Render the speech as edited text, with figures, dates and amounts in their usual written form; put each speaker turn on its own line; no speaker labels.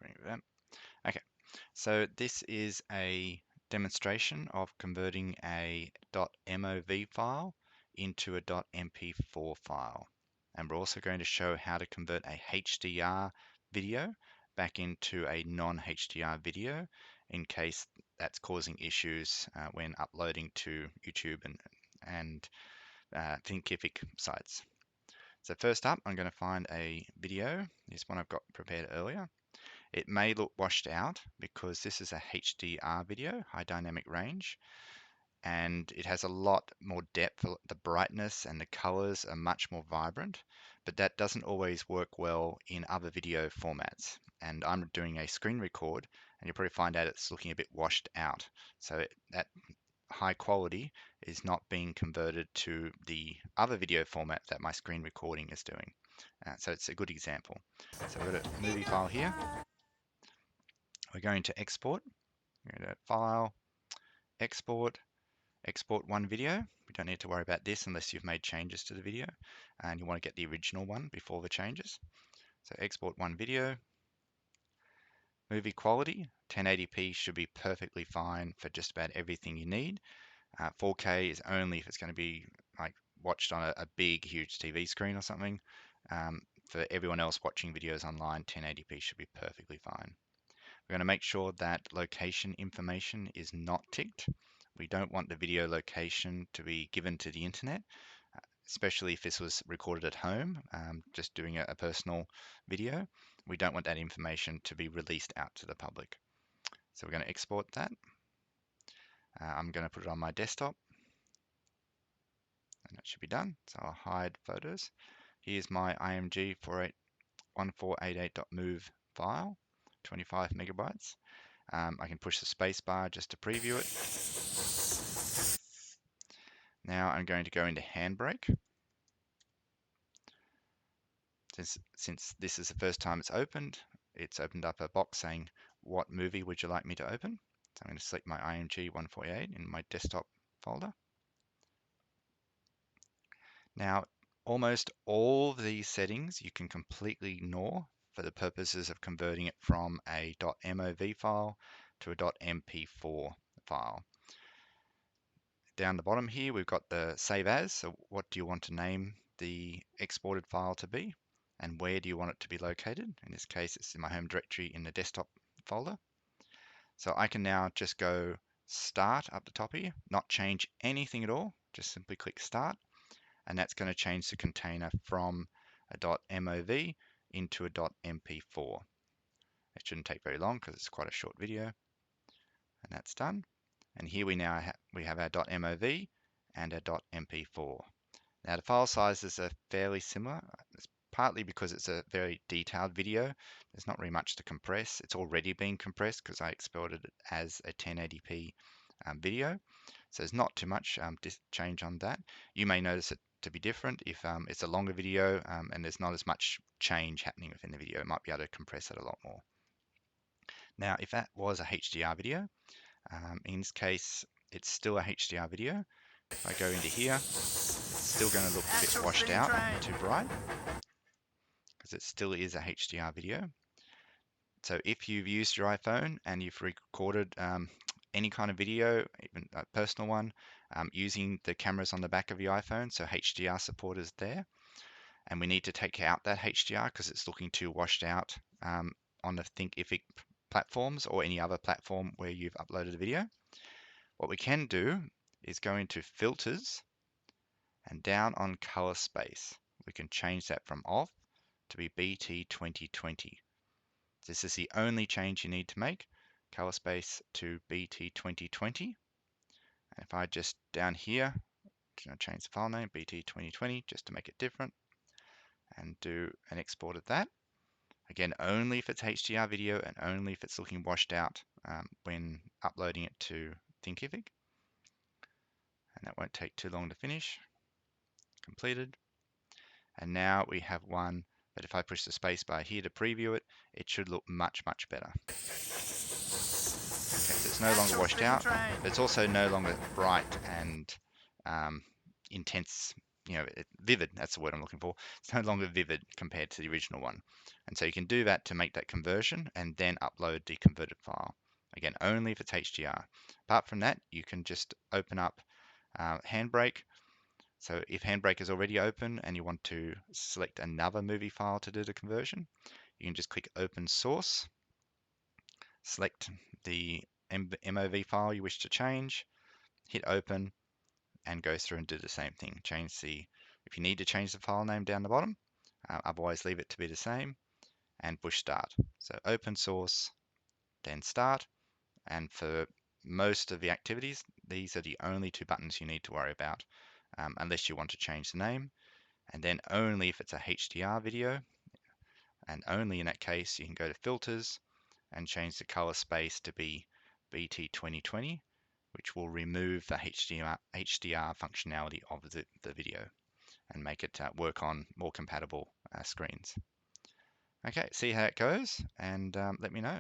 remove that. Okay, so this is a demonstration of converting a .mov file into a .mp4 file. And we're also going to show how to convert a HDR video back into a non-HDR video in case that's causing issues when uploading to YouTube and Thinkific sites. So first up, I'm going to find a video. This one I've got prepared earlier. It may look washed out because this is a HDR video, high dynamic range, and it has a lot more depth. The brightness and the colors are much more vibrant, but that doesn't always work well in other video formats. And I'm doing a screen record, and you'll probably find out it's looking a bit washed out. So that high quality is not being converted to the other video format that my screen recording is doing. So it's a good example. So we've got a movie file here. We're going to export. We're going to File, Export, Export one video. We don't need to worry about this unless you've made changes to the video and you want to get the original one before the changes. So export one video. Movie quality, 1080p should be perfectly fine for just about everything you need. 4K is only if it's going to be like watched on a big, huge TV screen or something. For everyone else watching videos online, 1080p should be perfectly fine. We're going to make sure that location information is not ticked. We don't want the video location to be given to the internet, especially if this was recorded at home, just doing a personal video. We don't want that information to be released out to the public. So we're going to export that. I'm going to put it on my desktop, and that should be done. So I'll hide photos. Here's my IMG 1488.mov file, 25 megabytes. I can push the space bar just to preview it. Now I'm going to go into Handbrake. Since this is the first time it's opened up a box saying, what movie would you like me to open? So I'm going to select my IMG 148 in my desktop folder. Now, almost all of these settings you can completely ignore for the purposes of converting it from a .mov file to a .mp4 file. Down the bottom here, we've got the Save As. So what do you want to name the exported file to be? And where do you want it to be located? In this case, it's in my home directory in the desktop folder. So I can now just go Start up the top here, not change anything at all, just simply click Start. And that's going to change the container from a .mov into a .mp4. It shouldn't take very long because it's quite a short video. And that's done. And here we now have our .mov and our .mp4. Now the file sizes are fairly similar. It's partly because it's a very detailed video. There's not really much to compress. It's already been compressed because I exported it as a 1080p video. So there's not too much change on that. You may notice it to be different if it's a longer video and there's not as much change happening within the video. It might be able to compress it a lot more. Now, if that was a HDR video, in this case, it's still a HDR video. If I go into here, it's still going to look a bit washed out, too bright, because it still is a HDR video. So if you've used your iPhone and you've recorded any kind of video, even a personal one, using the cameras on the back of your iPhone, so HDR support is there, and we need to take out that HDR because it's looking too washed out on the Thinkific platforms or any other platform where you've uploaded a video. What we can do is go into Filters and down on Color Space. We can change that from off to be BT 2020. This is the only change you need to make. Color space to BT 2020. And if I just down here, change the file name BT 2020 just to make it different and do an export of that. Again, only if it's HDR video and only if it's looking washed out when uploading it to Thinkific. And that won't take too long to finish. Completed. And now we have one that if I push the space bar here to preview it, it should look much, much better. Okay, so it's no longer washed out, but it's also no longer bright and intense vivid. That's the word I'm looking for. It's no longer vivid compared to the original one. And so you can do that to make that conversion and then upload the converted file. Again, only if it's HDR. Apart from that, you can just open up Handbrake. So if Handbrake is already open and you want to select another movie file to do the conversion, you can just click Open Source, select the MOV file you wish to change, hit Open, and go through and do the same thing. If you need to change the file name down the bottom, otherwise leave it to be the same, and push Start. So Open Source, then Start, and for most of the activities, these are the only two buttons you need to worry about, unless you want to change the name. And then only if it's a HDR video, and only in that case, you can go to Filters and change the color space to be BT 2020, which will remove the HDR functionality of the video and make it work on more compatible screens. Okay, see how it goes and let me know.